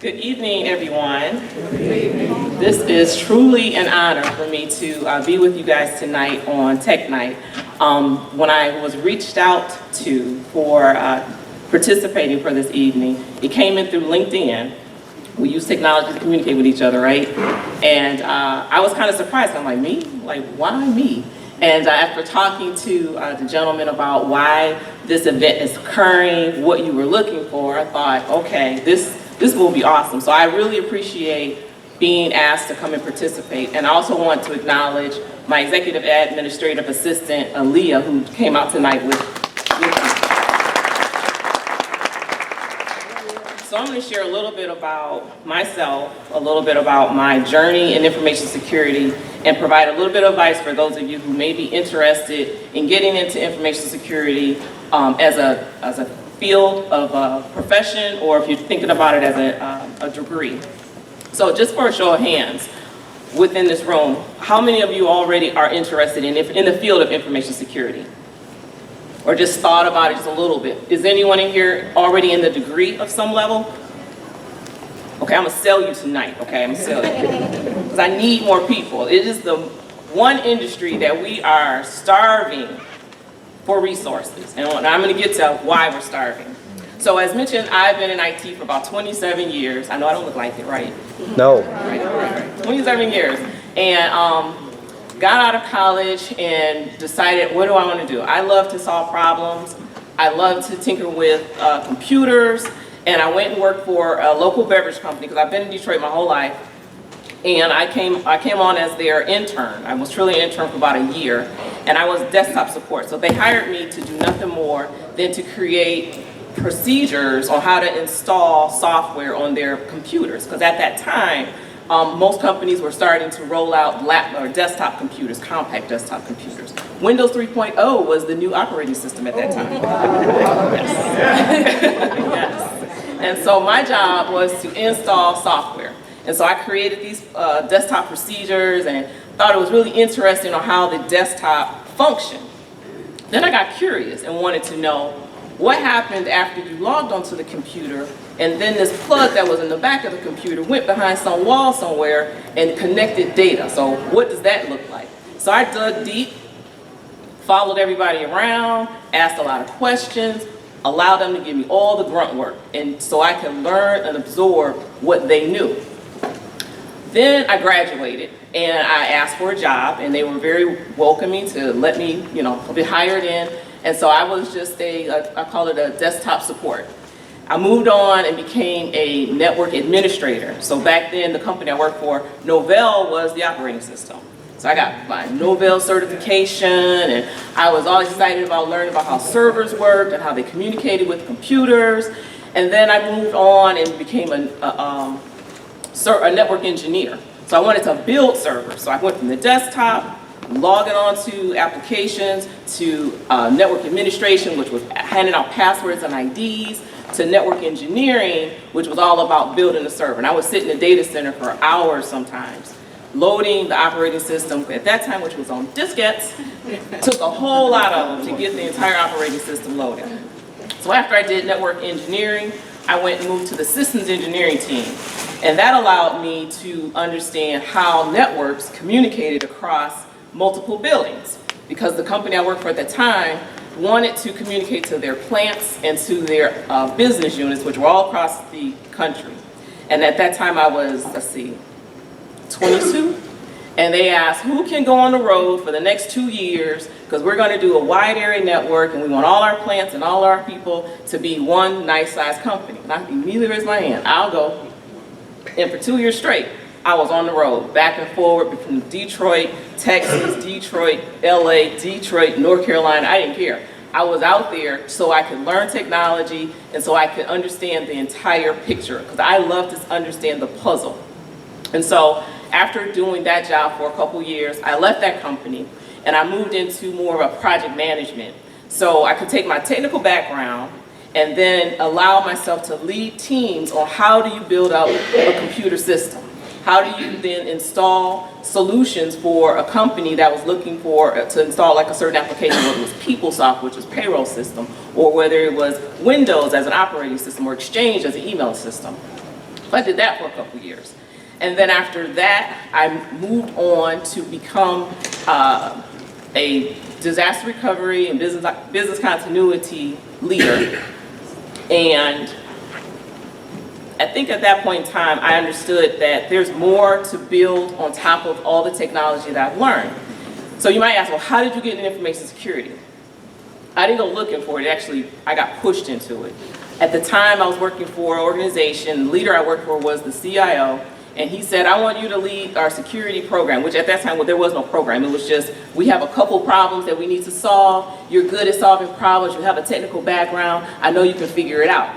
Good evening, everyone. This is truly an honor for me to be with you guys tonight on Tech Night. When I was reached out to for participating for this evening, it came in through LinkedIn. We use technology to communicate with each other, right? And I was kind of surprised. I'm like, me? Like, why me? And after talking to the gentleman about why this event is occurring, what you were looking for, I thought, okay, this will be awesome. So I really appreciate being asked to come and participate. And I also want to acknowledge my executive administrative assistant, Aaliyah, who came out tonight with me. So I'm going to share a little bit about myself, a little bit about my journey in information security, and provide a little bit of advice for those of you who may be interested in getting into information security as a field of profession, or if you're thinking about it as a degree. So just for a show of hands, within this room, how many of you already are interested in the field of information security? Or just thought about it just a little bit? Is anyone in here already in the degree of some level? Okay, I'm gonna sell you tonight, okay? I'm gonna sell you. Because I need more people. It is the one industry that we are starving for resources. And I'm gonna get to why we're starving. So as mentioned, I've been in IT for about 27 years. I know I don't look like it, right? No. Right. 27 years. And got out of college and decided, what do I want to do? I love to solve problems. I love to tinker with computers. And I went and worked for a local beverage company because I've been in Detroit my whole life. And I came on as their intern. I was truly an intern for about a year. And I was desktop support. So they hired me to do nothing more than to create procedures on how to install software on their computers. Because at that time, most companies were starting to roll out desktop computers, compact desktop computers. Windows 3.0 was the new operating system at that time. Yes. Yes. And so my job was to install software. And so I created these desktop procedures and thought it was really interesting on how the desktop functioned. Then I got curious and wanted to know what happened after you logged onto the computer and then this plug that was in the back of the computer went behind some wall somewhere and connected data. So what does that look like? So I dug deep, followed everybody around, asked a lot of questions, allowed them to give me all the grunt work, and so I could learn and absorb what they knew. Then I graduated and I asked for a job, and they were very welcoming to let me, be hired in. And so I was just I call it a desktop support. I moved on and became a network administrator. So back then, the company I worked for, Novell was the operating system. So I got my Novell certification, and I was all excited about learning about how servers worked and how they communicated with computers. And then I moved on and became a network engineer. So I wanted to build servers. So I went from the desktop, logging on to applications, to network administration, which was handing out passwords and IDs, to network engineering, which was all about building a server. And I would sit in a data center for hours sometimes, loading the operating system at that time, which was on diskettes. Took a whole lot of them to get the entire operating system loaded. So after I did network engineering, I went and moved to the systems engineering team. And that allowed me to understand how networks communicated across multiple buildings, because the company I worked for at the time wanted to communicate to their plants and to their business units, which were all across the country. And at that time I was, 22, and they asked who can go on the road for the next 2 years, because we're going to do a wide area network and we want all our plants and all our people to be one nice sized company. And I immediately raised my hand, I'll go. And for 2 years straight, I was on the road, back and forward between Detroit, Texas, Detroit, LA, Detroit, North Carolina. I didn't care. I was out there so I could learn technology and so I could understand the entire picture, because I love to understand the puzzle. And so after doing that job for a couple years, I left that company and I moved into more of a project management. So I could take my technical background and then allow myself to lead teams on how do you build out a computer system. How do you then install solutions for a company that was looking to install like a certain application, whether it was PeopleSoft, which is payroll system, or whether it was Windows as an operating system, or Exchange as an email system. So I did that for a couple of years. And then after that, I moved on to become a disaster recovery and business continuity leader. And I think at that point in time, I understood that there's more to build on top of all the technology that I've learned. So you might ask, well, how did you get into information security? I didn't go looking for it. Actually, I got pushed into it. At the time, I was working for an organization. The leader I worked for was the CIO. And he said, I want you to lead our security program, which at that time, well, there was no program. It was just, we have a couple problems that we need to solve. You're good at solving problems. You have a technical background. I know you can figure it out.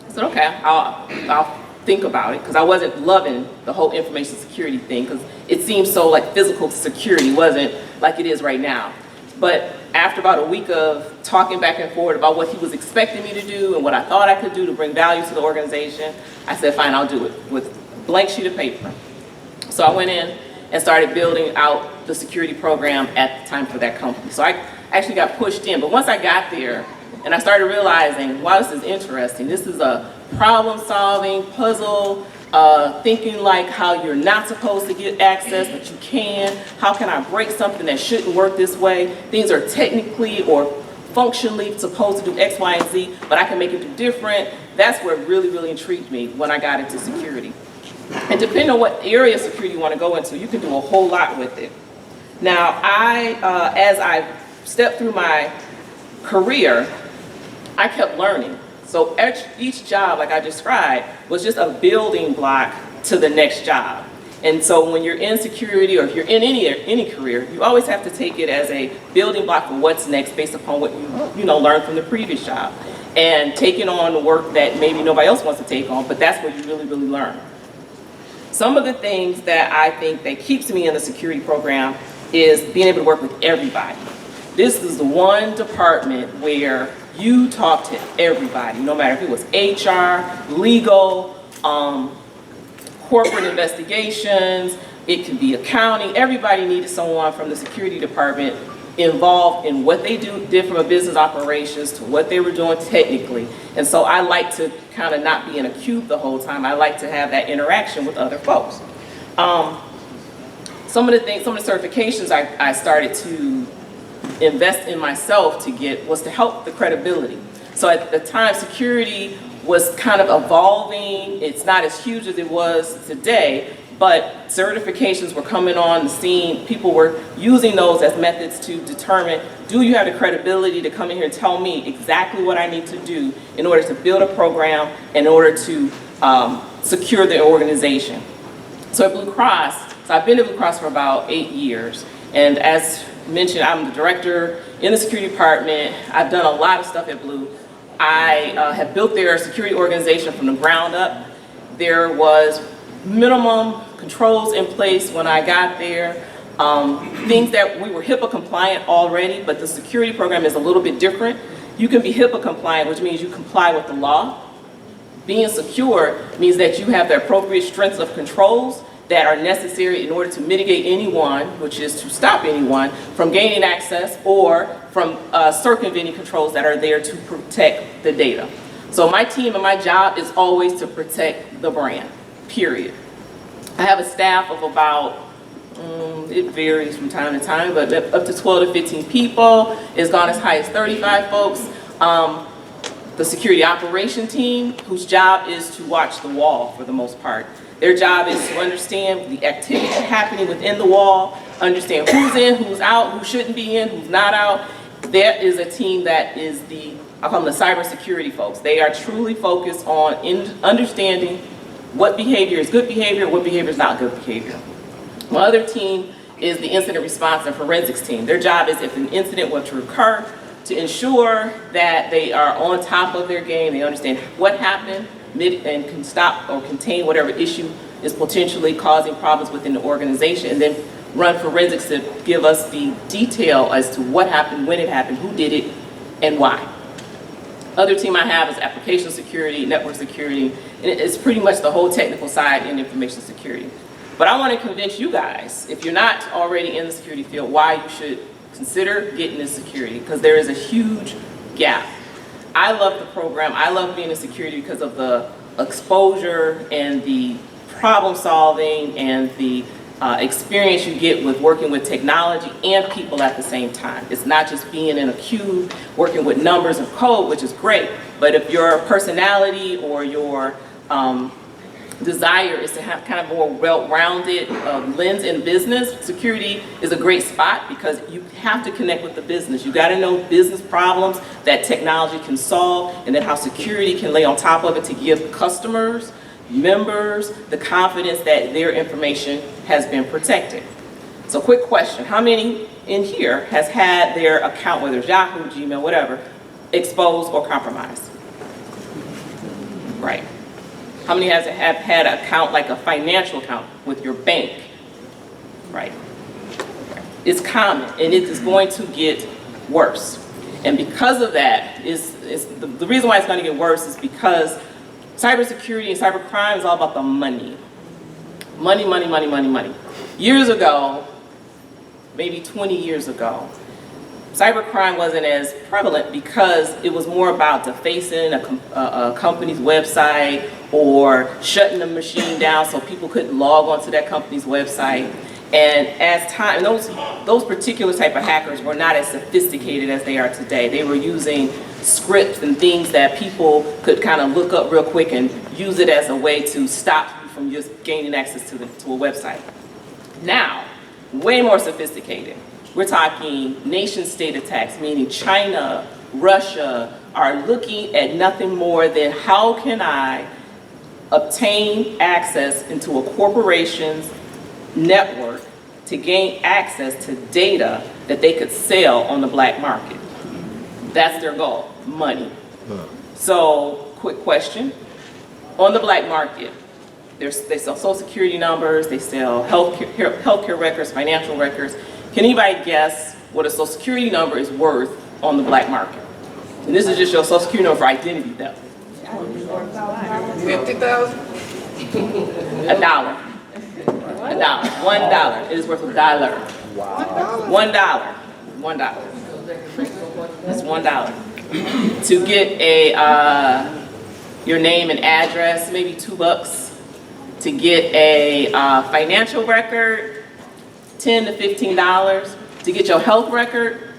I said, okay, I'll think about it, because I wasn't loving the whole information security thing, because it seemed so like physical security wasn't like it is right now. But after about a week of talking back and forth about what he was expecting me to do and what I thought I could do to bring value to the organization, I said, fine, I'll do it, with a blank sheet of paper. So I went in and started building out the security program at the time for that company. So I actually got pushed in, but once I got there and I started realizing, wow, this is interesting. This is a problem-solving puzzle, thinking like how you're not supposed to get access, but you can. How can I break something that shouldn't work this way? Things are technically or functionally supposed to do X, Y, and Z, but I can make it do different. That's what really, really intrigued me when I got into security. And depending on what area of security you want to go into, you can do a whole lot with it. Now, as I stepped through my career, I kept learning. So each job, like I described, was just a building block to the next job. And so when you're in security, or if you're in any career, you always have to take it as a building block for what's next based upon what you learned from the previous job. And taking on the work that maybe nobody else wants to take on, but that's where you really, really learn. Some of the things that I think that keeps me in the security program is being able to work with everybody. This is the one department where you talk to everybody, no matter if it was HR, legal, corporate investigations, it could be accounting. Everybody needed someone from the security department involved in what they did from a business operations to what they were doing technically. And so I like to kind of not be in a cube the whole time. I like to have that interaction with other folks. Some of the certifications I started to invest in myself to get was to help the credibility. So at the time, security was kind of evolving. It's not as huge as it was today, but certifications were coming on the scene. People were using those as methods to determine, do you have the credibility to come in here and tell me exactly what I need to do in order to build a program, in order to secure the organization. So at Blue Cross, so I've been at Blue Cross for about 8 years, and as mentioned, I'm the director in the security department. I've done a lot of stuff at Blue. I have built their security organization from the ground up. There was minimum controls in place when I got there. Things that we were HIPAA compliant already, but the security program is a little bit different. You can be HIPAA compliant, which means you comply with the law. Being secure means that you have the appropriate strengths of controls that are necessary in order to mitigate anyone, which is to stop anyone from gaining access or from circumventing controls that are there to protect the data. So my team and my job is always to protect the brand, period. I have a staff of about, it varies from time to time, but up to 12 to 15 people. It's gone as high as 35 folks. The security operation team, whose job is to watch the wall for the most part. Their job is to understand the activity happening within the wall, understand who's in, who's out, who shouldn't be in, who's not out. There is a team that is I call them the cybersecurity folks. They are truly focused on understanding what behavior is good behavior, what behavior is not good behavior. My other team is the incident response and forensics team. Their job is, if an incident were to occur, to ensure that they are on top of their game, they understand what happened, and can stop or contain whatever issue is potentially causing problems within the organization, and then run forensics to give us the detail as to what happened, when it happened, who did it, and why. Other team I have is application security, network security, and it's pretty much the whole technical side in information security. But I want to convince you guys, if you're not already in the security field, why you should consider getting into security, because there is a huge gap. I love the program. I love being in security because of the exposure and the problem solving and the experience you get with working with technology and people at the same time. It's not just being in a cube, working with numbers and code, which is great, but if your personality or your desire is to have kind of more well-rounded lens in business, security is a great spot because you have to connect with the business. You got to know business problems that technology can solve, and then how security can lay on top of it to give customers, members, the confidence that their information has been protected. So quick question, how many in here has had their account, whether it's Yahoo, Gmail, whatever, exposed or compromised? Right. How many have had an account, like a financial account with your bank? Right. It's common, and it is going to get worse. And because of that, the reason why it's going to get worse is because cybersecurity and cybercrime is all about the money. Money, money, money, money, money. Years ago, maybe 20 years ago, cybercrime wasn't as prevalent because it was more about defacing a company's website or shutting the machine down so people couldn't log onto that company's website. And as time, those particular type of hackers were not as sophisticated as they are today. They were using scripts and things that people could kind of look up real quick and use it as a way to stop you from just gaining access to a website. Now, way more sophisticated. We're talking nation-state attacks, meaning China, Russia are looking at nothing more than how can I obtain access into a corporation's network to gain access to data that they could sell on the black market. That's their goal, money. So, quick question. On the black market, they sell social security numbers, they sell healthcare records, financial records. Can anybody guess what a social security number is worth on the black market? And this is just your social security number for identity theft. 50,000? $1. $1. It is worth $1. Wow. $1. That's $1. To get your name and address, maybe $2. To get a financial record, $10 to $15. To get your health record,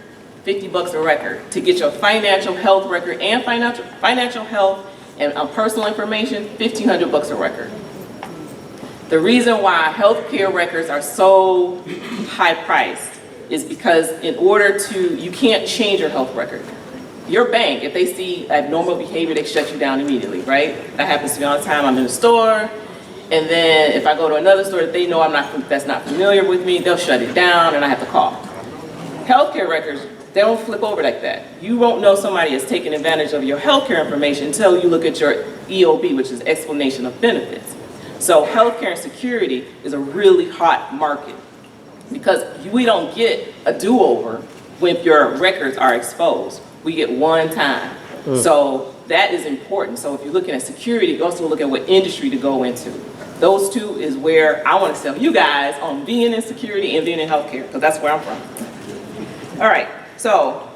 $50 a record. To get your financial health record and financial health and personal information, $1,500 a record. The reason why healthcare records are so high priced is because you can't change your health record. Your bank, if they see abnormal behavior, they shut you down immediately, right? That happens to me all the time. I'm in a store, and then if I go to another store that they know that's not familiar with me, they'll shut it down and I have to call. Healthcare records, they don't flip over like that. You won't know somebody is taking advantage of your healthcare information until you look at your EOB, which is explanation of benefits. So healthcare and security is a really hot market because we don't get a do-over when your records are exposed. We get one time. So that is important. So if you're looking at security, you also look at what industry to go into. Those two is where I want to sell you guys on being in security and being in healthcare, because that's where I'm from. All right, so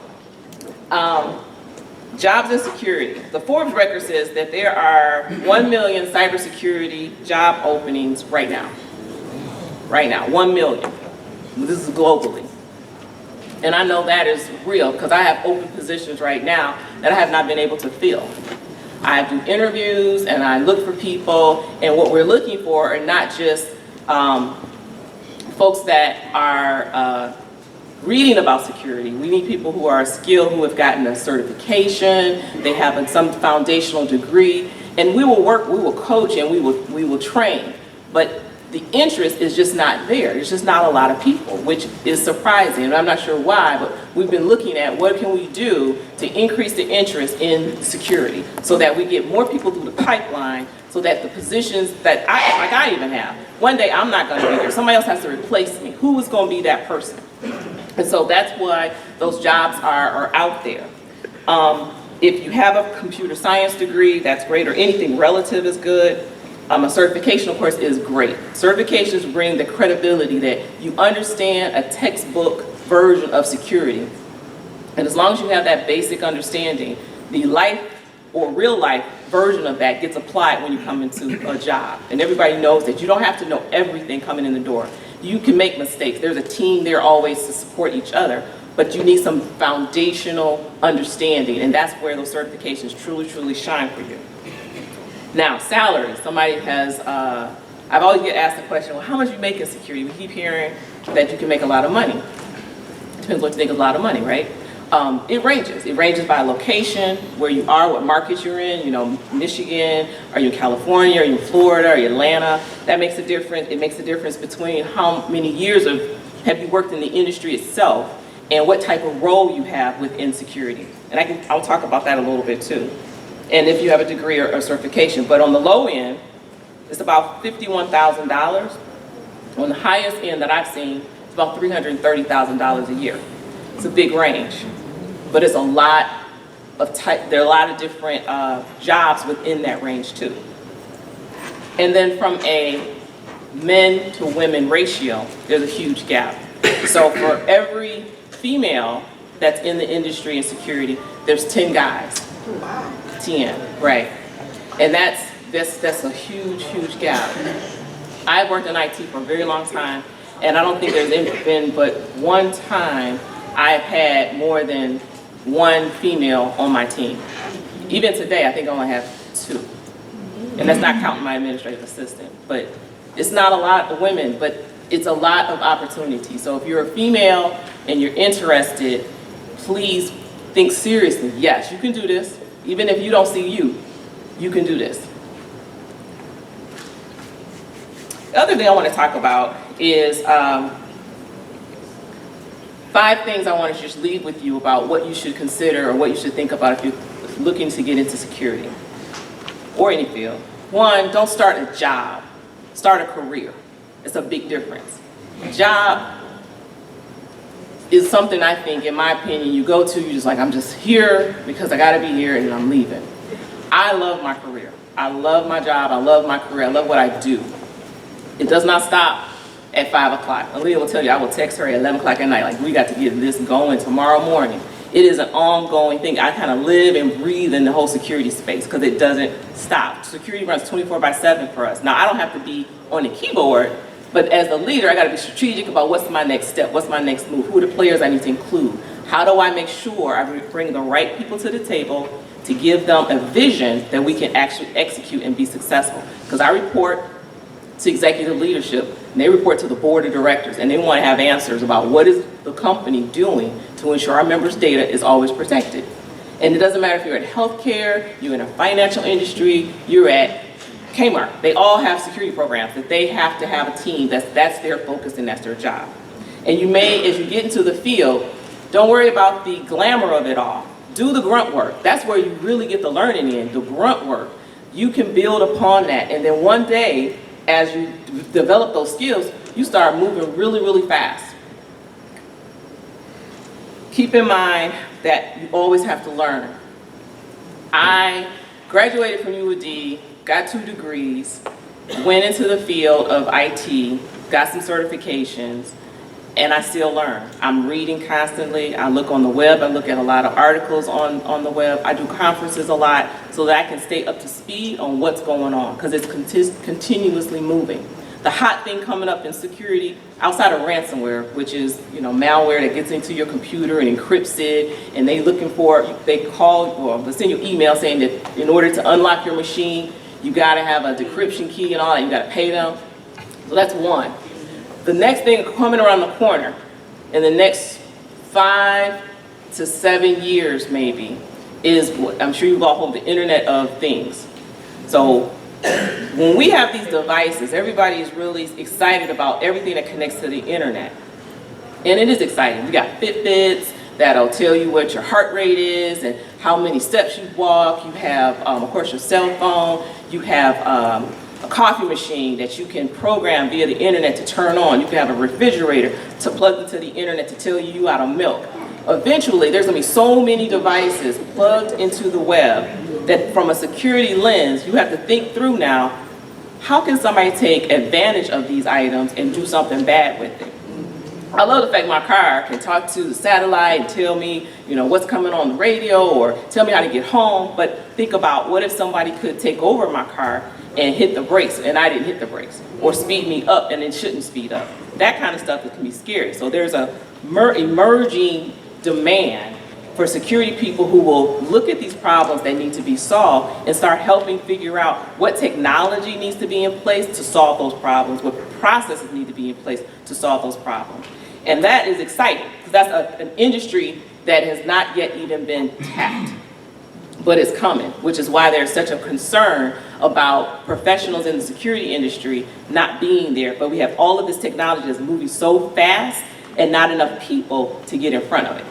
jobs and security. The Forbes record says that there are 1 million cybersecurity job openings right now. Right now, 1 million. This is globally. And I know that is real because I have open positions right now that I have not been able to fill. I do interviews and I look for people, and what we're looking for are not just folks that are reading about security. We need people who are skilled, who have gotten a certification, they have some foundational degree, and we will work, we will coach, and we will train. But the interest is just not there. There's just not a lot of people, which is surprising, and I'm not sure why, but we've been looking at what can we do to increase the interest in security so that we get more people through the pipeline so that the positions that I even have, one day I'm not going to be there. Somebody else has to replace me. Who is going to be that person? And so that's why those jobs are out there. If you have a computer science degree, that's great, or anything relative is good. A certification, of course, is great. Certifications bring the credibility that you understand a textbook version of security. And as long as you have that basic understanding, the life or real life version of that gets applied when you come into a job. And everybody knows that you don't have to know everything coming in the door. You can make mistakes. There's a team there always to support each other, but you need some foundational understanding, and that's where those certifications truly shine for you. Now, salary. Somebody has, I've always get asked the question, well, how much you make in security? We keep hearing that you can make a lot of money. Depends what you think is a lot of money, right? It ranges. It ranges by location, where you are, what markets you're in. You know, Michigan, are you in California, are you in Florida, are you in Atlanta? That makes a difference. It makes a difference between how many years have you worked in the industry itself and what type of role you have within security. And I'll talk about that a little bit too. And if you have a degree or certification. But on the low end, it's about $51,000. On the highest end that I've seen, it's about $330,000 a year. It's a big range, but it's a lot of there are a lot of different jobs within that range too. And then from a men to women ratio, there's a huge gap. So for every female that's in the industry and security, there's 10 guys. Wow. 10, right? And that's a huge gap. I've worked in IT for a very long time, and I don't think there's been but one time I've had more than one female on my team. Even today, I think I only have 2. And that's not counting my administrative assistant. But it's not a lot of women, but it's a lot of opportunity. So if you're a female and you're interested, please think seriously. Yes, you can do this. Even if you don't see you can do this. The other thing I want to talk about is 5 things I want to just leave with you about what you should consider or what you should think about if you're looking to get into security or any field. 1, don't start a job, start a career. It's a big difference. A job is something I think, in my opinion, you go to, you're just like, I'm just here because I gotta be here and I'm leaving. I love my career. I love my job, I love my career, I love what I do. It does not stop at 5 o'clock. Aaliyah will tell you, I will text her at 11 o'clock at night, like, we got to get this going tomorrow morning. It is an ongoing thing. I kind of live and breathe in the whole security space because it doesn't stop. Security runs 24/7 for us. Now, I don't have to be on the keyboard, but as the leader, I got to be strategic about what's my next step, what's my next move, who are the players I need to include. How do I make sure I bring the right people to the table to give them a vision that we can actually execute and be successful? Because I report to executive leadership, and they report to the board of directors, and they want to have answers about what is the company doing to ensure our members' data is always protected. And it doesn't matter if you're at healthcare, you're in a financial industry, you're at Kmart. They all have security programs that they have to have a team that's their focus and that's their job. And you may, as you get into the field, don't worry about the glamour of it all. Do the grunt work. That's where you really get the learning in, the grunt work. You can build upon that, and then one day, as you develop those skills, you start moving really fast. Keep in mind that you always have to learn. I graduated from UAD, got 2 degrees, went into the field of IT, got some certifications, and I still learn. I'm reading constantly. I look on the web. I look at a lot of articles on the web. I do conferences a lot so that I can stay up to speed on what's going on because it's continuously moving. The hot thing coming up in security, outside of ransomware, which is malware that gets into your computer and encrypts it, and they send you an email saying that in order to unlock your machine, you got to have a decryption key and all that. You got to pay them. So that's one. The next thing coming around the corner in the next 5 to 7 years maybe is what I'm sure you've all heard, the Internet of Things. So when we have these devices, everybody is really excited about everything that connects to the internet. And it is exciting. You got Fitbits that'll tell you what your heart rate is and how many steps you walk. You have, of course, your cell phone. You have a coffee machine that you can program via the internet to turn on. You can have a refrigerator to plug into the internet to tell you out of milk. Eventually, there's going to be so many devices plugged into the web that from a security lens, you have to think through now, how can somebody take advantage of these items and do something bad with it? I love the fact my car can talk to the satellite and tell me, what's coming on the radio or tell me how to get home. But think about what if somebody could take over my car and hit the brakes and I didn't hit the brakes, or speed me up and it shouldn't speed up. That kind of stuff that can be scary. So there's a emerging demand for security people who will look at these problems that need to be solved and start helping figure out what technology needs to be in place to solve those problems, what processes need to be in place to solve those problems. And that is exciting, because that's an industry that has not yet even been tapped, but it's coming, which is why there's such a concern about professionals in the security industry not being there. But we have all of this technology that's moving so fast and not enough people to get in front of it.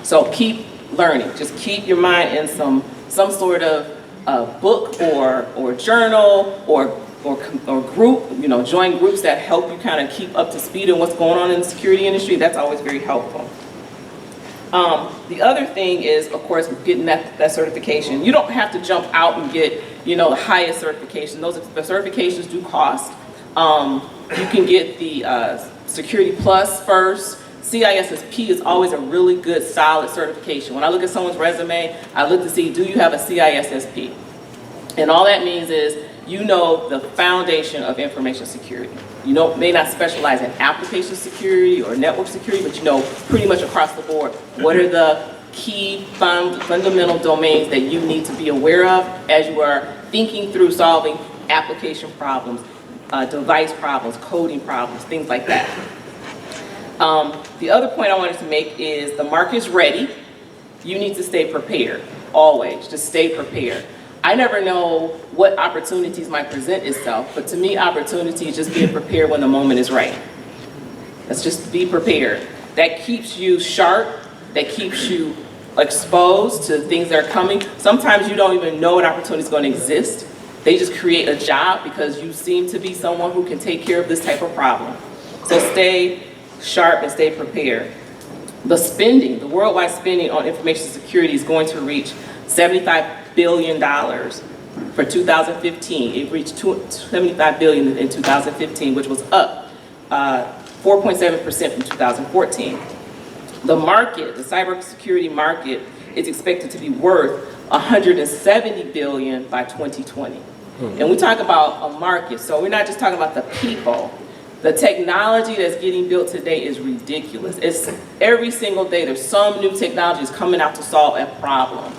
So keep learning. Just keep your mind in some sort of book or journal or group. Join groups that help you kind of keep up to speed on what's going on in the security industry. That's always very helpful. The other thing is, of course, getting that certification. You don't have to jump out and get the highest certification. The certifications do cost. You can get the Security Plus first. CISSP is always a really good, solid certification. When I look at someone's resume, I look to see, do you have a CISSP? And all that means is the foundation of information security. May not specialize in application security or network security, but pretty much across the board, what are the key fundamental domains that you need to be aware of as you are thinking through solving application problems, device problems, coding problems, things like that. The other point I wanted to make is the market's ready. You need to stay prepared, always. Just stay prepared. I never know what opportunities might present itself, but to me, opportunity is just being prepared when the moment is right. Let's just be prepared. That keeps you sharp, that keeps you exposed to things that are coming. Sometimes you don't even know an opportunity is going to exist. They just create a job because you seem to be someone who can take care of this type of problem. So stay sharp and stay prepared. The worldwide spending on information security is going to reach $75 billion for 2015. It reached $75 billion in 2015, which was up 4.7% from 2014. The market, the cybersecurity market, is expected to be worth $170 billion by 2020. And we talk about a market, so we're not just talking about the people. The technology that's getting built today is ridiculous. It's every single day there's some new technologies coming out to solve a problem.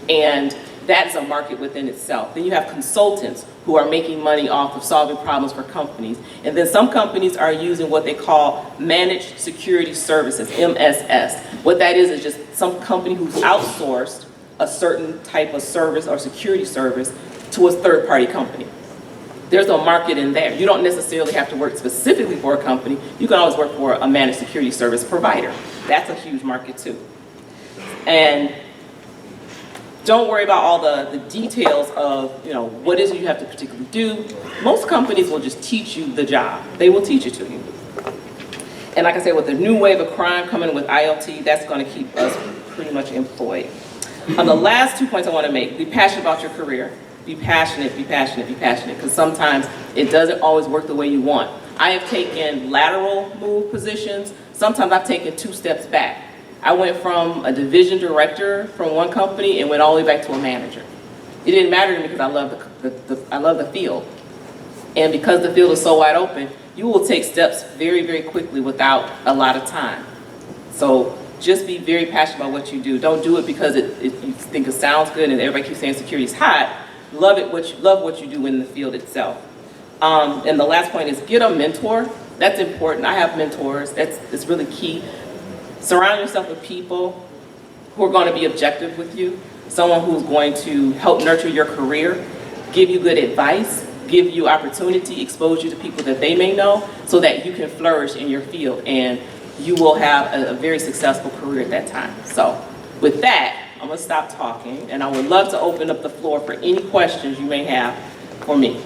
And that's a market within itself. Then you have consultants who are making money off of solving problems for companies. And then some companies are using what they call managed security services, MSS. What that is just some company who's outsourced a certain type of service or security service to a third-party company. There's a market in there. You don't necessarily have to work specifically for a company. You can always work for a managed security service provider. That's a huge market too. And don't worry about all the details of what is it you have to particularly do. Most companies will just teach you the job. They will teach it to you. And like I said, with the new wave of crime coming with IoT, that's going to keep us pretty much employed. The last 2 points I want to make: be passionate about your career. Be passionate, be passionate, be passionate, because sometimes it doesn't always work the way you want. I have taken lateral move positions. Sometimes I've taken 2 steps back. I went from a division director from one company and went all the way back to a manager. It didn't matter to me because I love the field. And because the field is so wide open, you will take steps very, very quickly without a lot of time. So just be very passionate about what you do. Don't do it because you think it sounds good and everybody keeps saying security is hot. Love what you do in the field itself. And the last point is get a mentor. That's important. I have mentors. That's really key. Surround yourself with people who are going to be objective with you. Someone who's going to help nurture your career, give you good advice, give you opportunity, expose you to people that they may know, so that you can flourish in your field and you will have a very successful career at that time. So with that, I'm going to stop talking, and I would love to open up the floor for any questions you may have for me.